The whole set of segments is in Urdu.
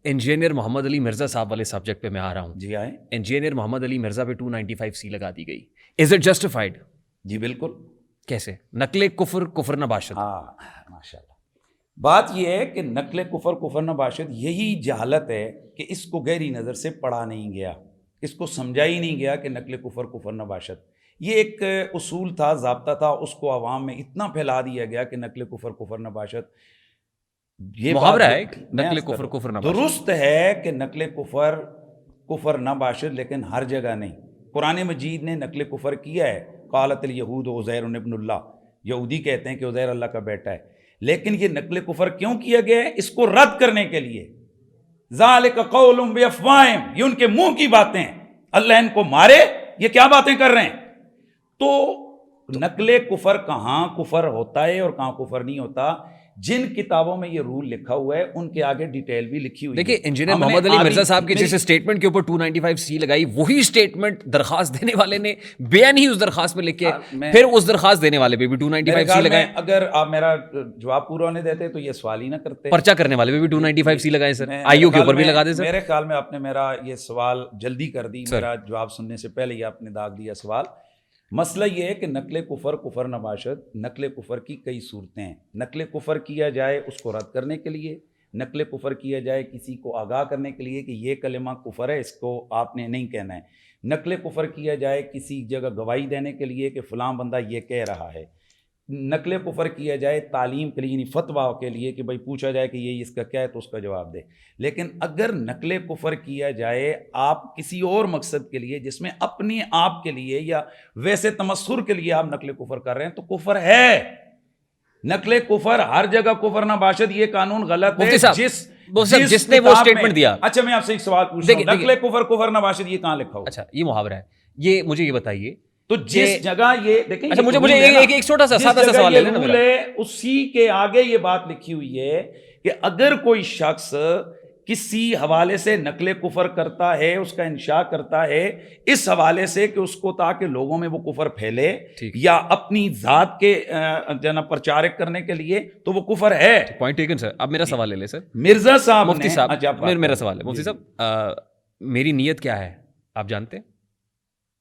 انجینئر محمد علی مرزا صاحب والے سبجیکٹ پہ میں آ رہا ہوں. جی آئیں. انجینئر محمد علی مرزا پہ 295C لگا دی گئی. Is it justified? جی بالکل. کیسے؟ نقل کفر کفر نباشت. ہاں ماشاء اللہ. بات یہ ہے کہ نقل کفر کفر نباشت یہی جہالت ہے کہ اس کو گہری نظر سے پڑھا نہیں گیا, اس کو سمجھا ہی نہیں گیا کہ نقل کفر کفر نباشت یہ ایک اصول تھا, ضابطہ تھا, اس کو عوام میں اتنا پھیلا دیا گیا کہ نقل کفر کفر نباشت یہ محاورہ ہے نقل کفر کفر نباشت. درست ہے کہ نقل کفر کفر نباشت, لیکن ہر جگہ نہیں. قرآن مجید نے نقل کفر کیا ہے. قالت الیہود عزیر ابن اللہ, یہودی کہتے ہیں کہ عزیر اللہ کا بیٹا ہے, لیکن یہ نقل کفر کیوں کیا گیا ہے؟ اس کو رد کرنے کے لیے. ذالک قولہم بافواہہم, یہ ان کے منہ کی باتیں ہیں, اللہ ان کو مارے, یہ کیا باتیں کر رہے ہیں. تو نقل کفر کہاں کفر ہوتا ہے اور کہاں کفر نہیں ہوتا, جن کتابوں میں یہ رول لکھا ہوا ہے ان کے آگے ڈیٹیل بھی لکھی ہوئی ہے. دیکھیں انجینئر محمد علی مرزا صاحب کے جس اسٹیٹمنٹ کے اوپر 295C لگائی, وہی اسٹیٹمنٹ درخواست دینے والے نے بے نہیں اس درخواست میں لکھ کے, پھر اس درخواست دینے والے پہ بھی 295C لگائے. اگر آپ میرا جواب پورا ہونے دیتے تو یہ سوال ہی نہ کرتے. پرچہ کرنے والے پہ بھی 295C لگائے سر, آئیو کے اوپر بھی لگا دیں سر. میرے خیال میں آپ نے میرا یہ سوال جلدی کر دی, میرا جواب سننے سے پہلے ہی آپ نے داغ دیا سوال. مسئلہ یہ ہے کہ نقل کفر کفر نباشت, نقل کفر کی کئی صورتیں ہیں. نقل کفر کیا جائے اس کو رد کرنے کے لیے, نقل کفر کیا جائے کسی کو آگاہ کرنے کے لیے کہ یہ کلمہ کفر ہے, اس کو آپ نے نہیں کہنا ہے. نقل کفر کیا جائے کسی جگہ گواہی دینے کے لیے کہ فلاں بندہ یہ کہہ رہا ہے. نقل کفر کیا جائے تعلیم کے لیے, یعنی فتویٰ کے لیے کہ بھائی پوچھا جائے کہ یہ اس کا کیا ہے تو اس کا جواب دے. لیکن اگر نقل کفر کیا جائے آپ کسی اور مقصد کے لیے, جس میں اپنے آپ کے لیے یا ویسے تمسخر کے لیے آپ نقل کفر کر رہے ہیں, تو کفر ہے. نقل کفر ہر جگہ کفر نباشت, یہ قانون غلط ہے. جس نے وہ اسٹیٹمنٹ دیا. اچھا میں آپ سے ایک سوال پوچھ رہا ہوں, نقل کفر کفر نباشت یہ کہاں لکھا ہوا؟ اچھا یہ محاورہ ہے, یہ مجھے یہ بتائیے. تو جس جگہ یہ دیکھیں, اچھا مجھے ایک چھوٹا سا سادہ سا سوال ہے, اسی کے آگے یہ بات لکھی ہوئی ہے کہ اگر کوئی شخص کسی حوالے سے نقل کفر کرتا ہے, اس کا انشاء کرتا ہے اس حوالے سے کہ اس کو تاکہ لوگوں میں وہ کفر پھیلے یا اپنی ذات کے جناب پرچارک کرنے کے لیے, تو وہ کفر ہے. پوائنٹ ٹیکن سر. اب میرا سوال لے لیں سر. مرزا صاحب, مفتی صاحب میرا سوال ہے. مفتی صاحب میری نیت کیا ہے آپ جانتے ہیں؟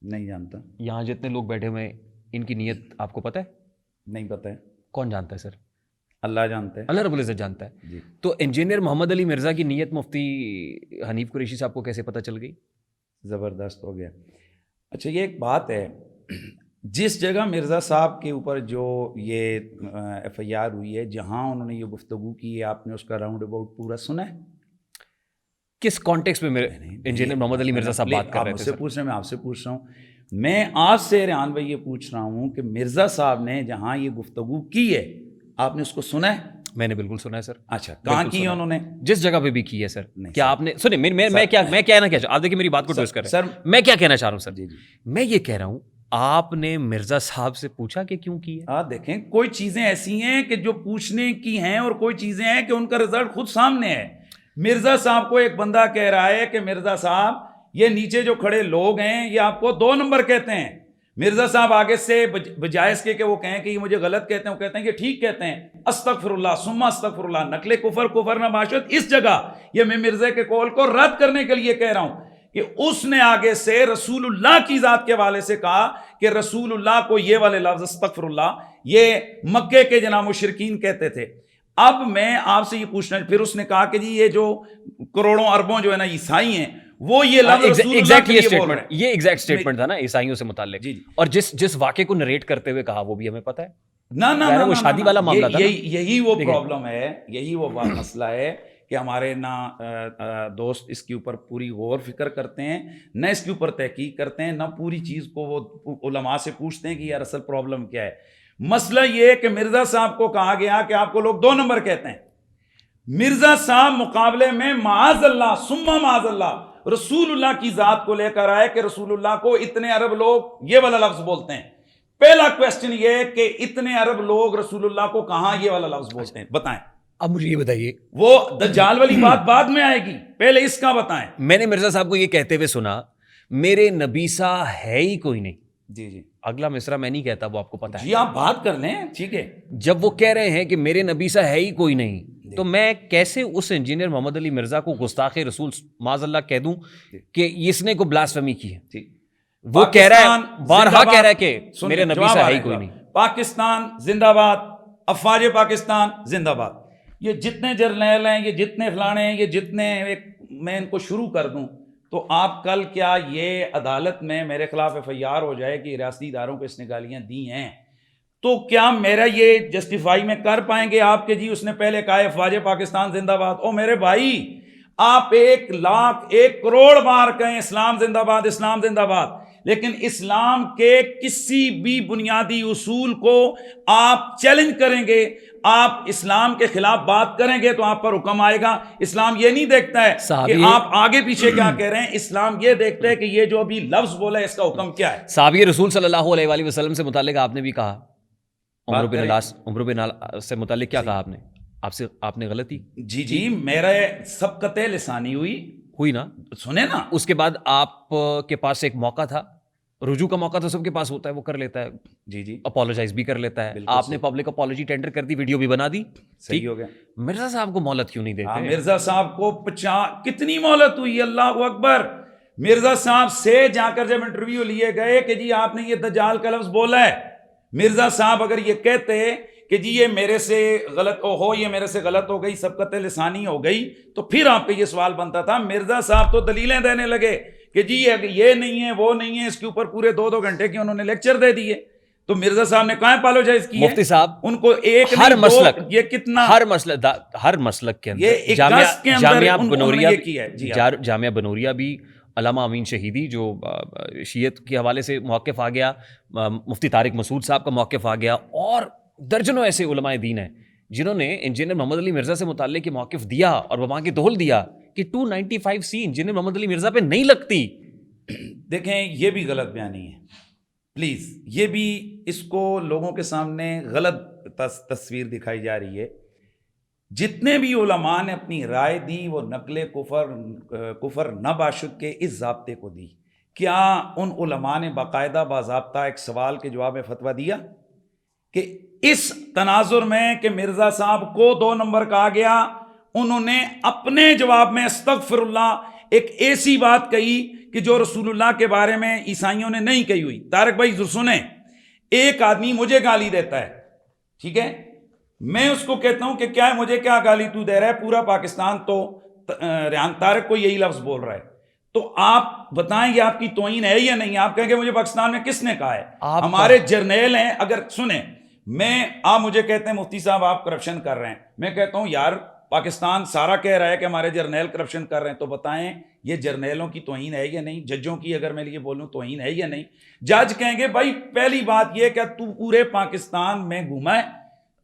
نہیں جانتا. یہاں جتنے لوگ بیٹھے ہوئے ہیں ان کی نیت آپ کو پتہ ہے؟ نہیں پتہ ہے. کون جانتا ہے سر؟ اللہ جانتا ہے, اللہ رب العزت جانتا ہے. جی. تو انجینئر محمد علی مرزا کی نیت مفتی حنیف قریشی صاحب کو کیسے پتہ چل گئی؟ زبردست ہو گیا. اچھا یہ ایک بات ہے, جس جگہ مرزا صاحب کے اوپر جو یہ FIR ہوئی ہے, جہاں انہوں نے یہ گفتگو کی ہے, آپ نے اس کا راؤنڈ اباؤٹ پورا سنا ہے؟ کس کانٹیکسٹ میں میرے انجینئر محمد علی مرزا صاحب بات کر رہے تھے؟ پوچھ رہے ہیں, میں آپ سے پوچھ رہا ہوں. میں آپ سے ریحان بھائی یہ پوچھ رہا ہوں کہ مرزا صاحب نے جہاں یہ گفتگو کی ہے آپ نے اس کو سنا ہے؟ میں نے بالکل سنا ہے سر. اچھا کہاں کی ہے انہوں نے؟ جس جگہ پہ بھی کی ہے سر. کیا آپ نے سنیں میں کہنا کیا چاہتا ہوں, آپ دیکھیں میری بات کو ٹویسٹ کریں سر. میں کیا کہنا چاہ رہا ہوں سر, میں یہ کہہ رہا ہوں آپ نے مرزا صاحب سے پوچھا کہ کیوں کی ہے؟ دیکھیں کوئی چیزیں ایسی ہیں کہ جو پوچھنے کی ہیں اور کوئی چیزیں ہیں کہ ان کا رزلٹ خود سامنے ہے. مرزا صاحب کو ایک بندہ کہہ رہا ہے کہ مرزا صاحب یہ نیچے جو کھڑے لوگ ہیں یہ آپ کو 2 نمبر کہتے ہیں. مرزا صاحب آگے سے بجائے اس کے کہ وہ کہیں کہ یہ مجھے غلط کہتے ہیں, وہ کہتے ہیں کہ ٹھیک کہتے ہیں. استغفر اللہ ثم استغفر اللہ. نقل کفر کفر نباشت اس جگہ یہ میں مرزا کے قول کو رد کرنے کے لیے کہہ رہا ہوں کہ اس نے آگے سے رسول اللہ کی ذات کے حوالے سے کہا کہ رسول اللہ کو یہ والے لفظ استغفر اللہ یہ مکے کے جناب مشرکین کہتے تھے. اب میں آپ سے یہ پوچھنا, پھر اس نے کہا کہ جی یہ جو کروڑوں اربوں جو ہے نا عیسائی ہیں وہ یہ لفظ رسول اللہ کے لیے بول رہے ہیں. یہ ایگزیکٹ اسٹیٹمنٹ تھا نا عیسائیوں سے متعلق. اور جس واقعے کو نریٹ کرتے ہوئے کہا وہ بھی ہمیں پتہ ہے. نہ وہ شادی والا معاملہ تھا. یہی وہ پرابلم ہے, یہی وہ مسئلہ ہے کہ ہمارے نہ دوست اس کے اوپر پوری غور فکر کرتے ہیں, نہ اس کے اوپر تحقیق کرتے ہیں, نہ پوری چیز کو وہ علماء سے پوچھتے ہیں کہ یار اصل پرابلم کیا ہے. مسئلہ یہ ہے کہ مرزا صاحب کو کہا گیا کہ آپ کو لوگ 2 نمبر کہتے ہیں. مرزا صاحب مقابلے میں معاذ اللہ ثم معاذ اللہ رسول اللہ کی ذات کو لے کر آئے کہ رسول اللہ کو اتنے عرب لوگ یہ والا لفظ بولتے ہیں. پہلا کویسچن یہ ہے کہ اتنے عرب لوگ رسول اللہ کو کہاں یہ والا لفظ بولتے ہیں, بتائیں. اب مجھے یہ بتائیے, وہ دجال والی بات بعد میں آئے گی, پہلے اس کا بتائیں. میں نے مرزا صاحب کو یہ کہتے ہوئے سنا میرے نبی سا ہے ہی کوئی نہیں. جی اگلا مصرع میں نہیں کہتا, وہ آپ کو پتا ہے. جی آپ بات کر لیں, ٹھیک ہے. جب وہ کہہ رہے ہیں کہ میرے نبی سا ہے ہی کوئی نہیں, تو میں کیسے اس انجینئر محمد علی مرزا کو گستاخ رسول معاذ اللہ کہہ دوں کہ اس نے کو بلاسفیمی کی ہے؟ وہ کہہ رہا ہے، بارہا کہہ رہا ہے کہ میرے نبی سے ہے ہی کوئی نہیں. پاکستان زندہ باد، افواج پاکستان زندہ باد. یہ جتنے جرنیل ہیں، یہ جتنے فلانے ہیں، یہ جتنے، میں ان کو شروع کر دوں تو آپ کل کیا یہ عدالت میں میرے خلاف ایف آئی آر ہو جائے کہ ریاستی اداروں کو اس نے گالیاں دی ہیں، تو کیا میرا یہ جسٹیفائی میں کر پائیں گے آپ کہ جی اس نے پہلے کہا افواج پاکستان زندہ باد؟ او میرے بھائی، آپ 1 کروڑ بار کہیں اسلام زندہ باد، اسلام زندہ باد، لیکن اسلام کے کسی بھی بنیادی اصول کو آپ چیلنج کریں گے، آپ اسلام کے خلاف بات کریں گے تو آپ پر حکم آئے گا. اسلام یہ نہیں دیکھتا ہے کہ آپ آگے پیچھے کیا کہہ رہے ہیں، اسلام یہ دیکھتا ہے کہ یہ جو ابھی لفظ بولا ہے اس کا حکم کیا ہے. صحابی رسول صلی اللہ علیہ وآلہ وسلم سے متعلق آپ نے بھی کہا، عمرو بن العاص سے متعلق کیا کہا آپ نے؟ آپ نے غلطی، جی میرا سبقت لسانی ہوئی نا، سنے نا. اس کے بعد آپ کے پاس ایک موقع تھا، رجوع کا موقع تو سب کے پاس ہوتا ہے، وہ کر لیتا ہے، جی اپولوجائز بھی کر لیتا ہے. آپ نے پبلک اپولوجی ٹینڈر کر دی، ویڈیو بھی بنا دی، صحیح ہو گیا. مرزا صاحب کو مہلت کیوں نہیں دیتے؟ مرزا صاحب کو کتنی مہلت ہوئی، اللہ اکبر. مرزا صاحب سے جا کر جب انٹرویو لیے گئے کہ جی آپ نے یہ دجال کا لفظ بولا ہے، مرزا صاحب اگر یہ کہتے کہ جی یہ میرے سے غلط ہو، یہ میرے سے غلط ہو گئی، سبقت لسانی ہو گئی، تو پھر آپ کا یہ سوال بنتا تھا. مرزا صاحب تو دلیلیں دینے لگے کہ جی یہ نہیں ہے، وہ نہیں ہے، اس کے اوپر پورے 2 گھنٹے کی انہوں نے لیکچر دے دیے. تو مرزا صاحب نے کہاں اپالوجائز کی؟ مفتی صاحب ان کو ایک ہر مسلک، یہ کتنا ہر مسلک کے اندر جامعہ بنوریہ بھی علامہ امین شہیدی جو شیعت کے حوالے سے موقف آ گیا، مفتی طارق مسعود صاحب کا موقف آ گیا، اور درجنوں ایسے علماء دین ہیں جنہوں نے انجینئر محمد علی مرزا سے متعلق یہ موقف دیا اور وہاں کی دہل دیا کہ 295C انجینئر محمد علی مرزا پہ نہیں لگتی. دیکھیں یہ بھی غلط بیانی ہے، پلیز، یہ بھی اس کو لوگوں کے سامنے غلط تصویر دکھائی جا رہی ہے. جتنے بھی علماء نے اپنی رائے دی وہ نقل کفر نباشد کے اس ضابطے کو دی. کیا ان علماء نے باقاعدہ باضابطہ ایک سوال کے جواب میں فتویٰ دیا کہ اس تناظر میں کہ مرزا صاحب کو 2 نمبر کہا گیا، انہوں نے اپنے جواب میں استغفر اللہ ایک ایسی بات کہی کہ جو رسول اللہ کے بارے میں عیسائیوں نے نہیں کہی ہوئی. طارق بھائی سنیں، ایک آدمی مجھے گالی دیتا ہے، ٹھیک ہے، میں اس کو کہتا ہوں کہ کیا مجھے کیا گالی تو دے رہا ہے، پورا پاکستان تو ریحان طارق کو یہی لفظ بول رہا ہے، تو آپ بتائیں یہ آپ کی توہین ہے یا نہیں؟ آپ کہیں گے مجھے پاکستان میں کس نے کہا ہے؟ ہمارے جرنیل ہیں. اگر سنیں، آپ مجھے کہتے ہیں مفتی صاحب آپ کرپشن کر رہے ہیں، میں کہتا ہوں یار پاکستان سارا کہہ رہا ہے کہ ہمارے جرنیل کرپشن کر رہے ہیں، تو بتائیں یہ جرنیلوں کی توہین ہے یا نہیں؟ ججوں کی اگر میں یہ بولوں توہین ہے یا نہیں؟ جج کہیں گے بھائی پہلی بات یہ کہ تو پورے پاکستان میں گھوما ہے،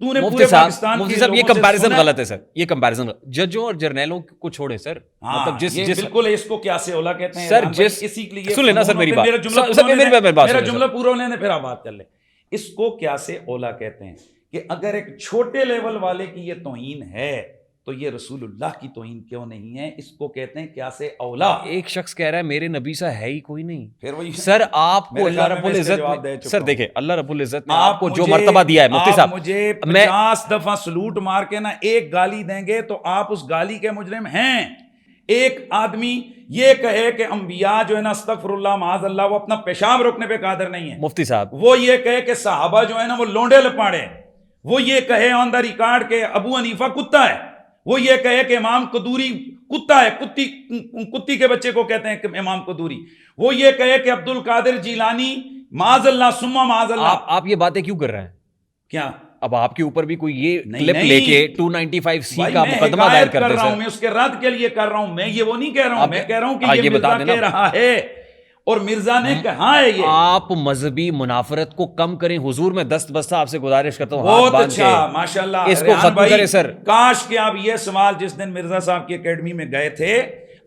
تو نے پورے پاکستان مفتی صاحب یہ کمپیریزن غلط ہے سر، یہ کمپیریزن ججوں اور جرنیلوں کو چھوڑیں سر. مطلب جس بالکل اس کو کیا سے اولا کہتے ہیں سر، اسی کے لیے سن لینا سر میری بات، میرا جملہ پورا ہونے دیں پھر آپ بات کر لیں. اس کو کیا سے اولا کہتے ہیں کہ اگر ایک چھوٹے لیول والے کی یہ توہین ہے تو یہ رسول اللہ کی توہین کیوں نہیں ہے؟ اس کو کہتے ہیں کیا سے اولا. ایک شخص کہہ رہا ہے میرے نبی سا ہے ہی کوئی نہیں. پھر وہی سر آپ کو اللہ رب العزت، سر دیکھیں اللہ رب العزت نے آپ کو جو مرتبہ دیا ہے مفتی صاحب، مجھے 50 دفعہ سلوٹ مار کے نا ایک گالی دیں گے تو آپ اس گالی کے مجرم ہیں. ایک آدمی یہ کہے کہ انبیاء جو ہے نا استغفر اللہ معاذ اللہ وہ اپنا پیشاب روکنے پہ قادر نہیں ہے، مفتی صاحب وہ یہ کہے کہ صحابہ جو ہے نا وہ لونڈے لپاڑے، وہ یہ کہے آن دا ریکارڈ کہ ابو حنیفہ کتا ہے، وہ یہ کہے کہ امام قدوری کتا ہے، کتی کے بچے کو کہتے ہیں کہ امام قدوری، وہ یہ کہے کہ عبد القادر جیلانی معاذ اللہ ثم معاذ اللہ. آپ یہ باتیں کیوں کر رہے ہیں؟ کیا اب آپ کے اوپر بھی کوئی یہ کلپ لے کے 295C کا مقدمہ دائر کر دے سر؟ میں اس کے رد کے لیے کر رہا ہوں، میں یہ وہ نہیں کہہ رہا ہوں، میں کہہ رہا ہوں کہ یہ مرزا کہہ رہا ہے اور مرزا نے کہا ہے. یہ آپ مذہبی منافرت کو کم کریں، حضور میں دست بستہ آپ سے گزارش کرتا ہوں، بہت اچھا ماشاءاللہ اس کو ختم کریں سر. کاش کہ آپ یہ سوال جس دن مرزا صاحب کی اکیڈمی میں گئے تھے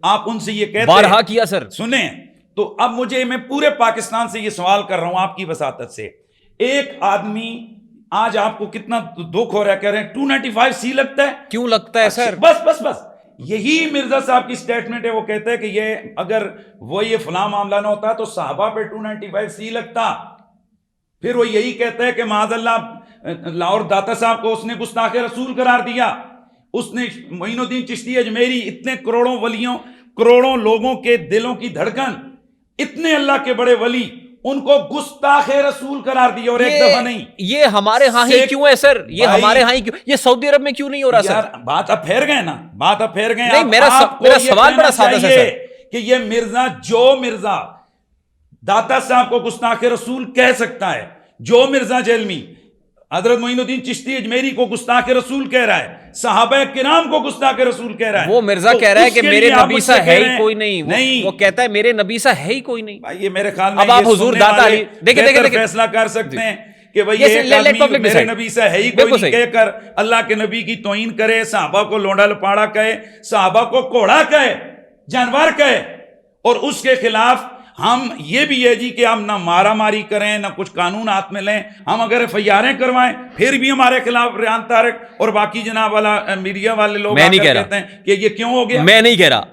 آپ ان سے یہ کہتے، بارہا کیا سر. سنیں تو اب میں پورے پاکستان سے یہ سوال کر رہا ہوں آپ کی وساطت سے. ایک آدمی آج آپ کو کتنا دکھ ہو رہا ہے، کہہ رہے ہیں 295C لگتا ہے. کیوں لگتا ہے سر؟ بس یہی مرزا صاحب کی سٹیٹمنٹ ہے. وہ کہتے ہیں کہ یہ اگر وہ یہ فلاں معاملہ نہ ہوتا تو صحابہ پہ 295C لگتا. پھر وہ یہی کہتا ہے کہ معاذ اللہ لاہور داتا صاحب کو اس نے گستاخ رسول قرار دیا. اس نے معین الدین چشتی اجمیری اتنے کروڑوں ولیوں کروڑوں لوگوں کے دلوں کی دھڑکن اتنے اللہ کے بڑے ولی ان کو گستاخ رسول قرار دیا اور ایک دفعہ نہیں. یہ ہمارے ہاں ہی کیوں ہے سر؟ یہ ہمارے ہاں ہی کیوں؟ یہ سعودی عرب میں کیوں نہیں ہو رہا سر؟ بات اب پھیر گئے نا، بات اب پھیر گئے. نہیں میرا سوال بڑا سادہ ہے سر کہ یہ مرزا داتا صاحب کو گستاخ رسول کہہ سکتا ہے، جو مرزا جیلمی حضرت معین الدین چشتی اجمیری کو گستاخ رسول کہہ رہا ہے، صحابہ کرام کو گستاخ رسول کہہ رہا ہے. وہ مرزا کہہ رہا ہے کہ میرے نبی سا ہے ہی کوئی نہیں، وہ کہتا ہے میرے نبی سا ہے ہی کوئی نہیں. بھائی یہ میرے خیال میں اب آپ حضور داتا علی دیکھیں فیصلہ کر سکتے ہیں کہ بھئی ایک آدمی میرے نبی سے ہے ہی کوئی نہیں کہہ کر اللہ کے نبی کی توہین کرے، صحابہ کو لونڈا لپاڑا کہے، صحابہ کو کوڑا کہے، جانور کہے، اور اس کے خلاف ہم یہ بھی ہے جی کہ ہم نہ مارا ماری کریں نہ کچھ قانون ہاتھ میں لیں، ہم اگر FIR کروائیں پھر بھی ہمارے خلاف ریحان طارق اور باقی جناب والا میڈیا والے لوگ کہتے ہیں کہ یہ کیوں ہو گیا. میں نہیں کہہ رہا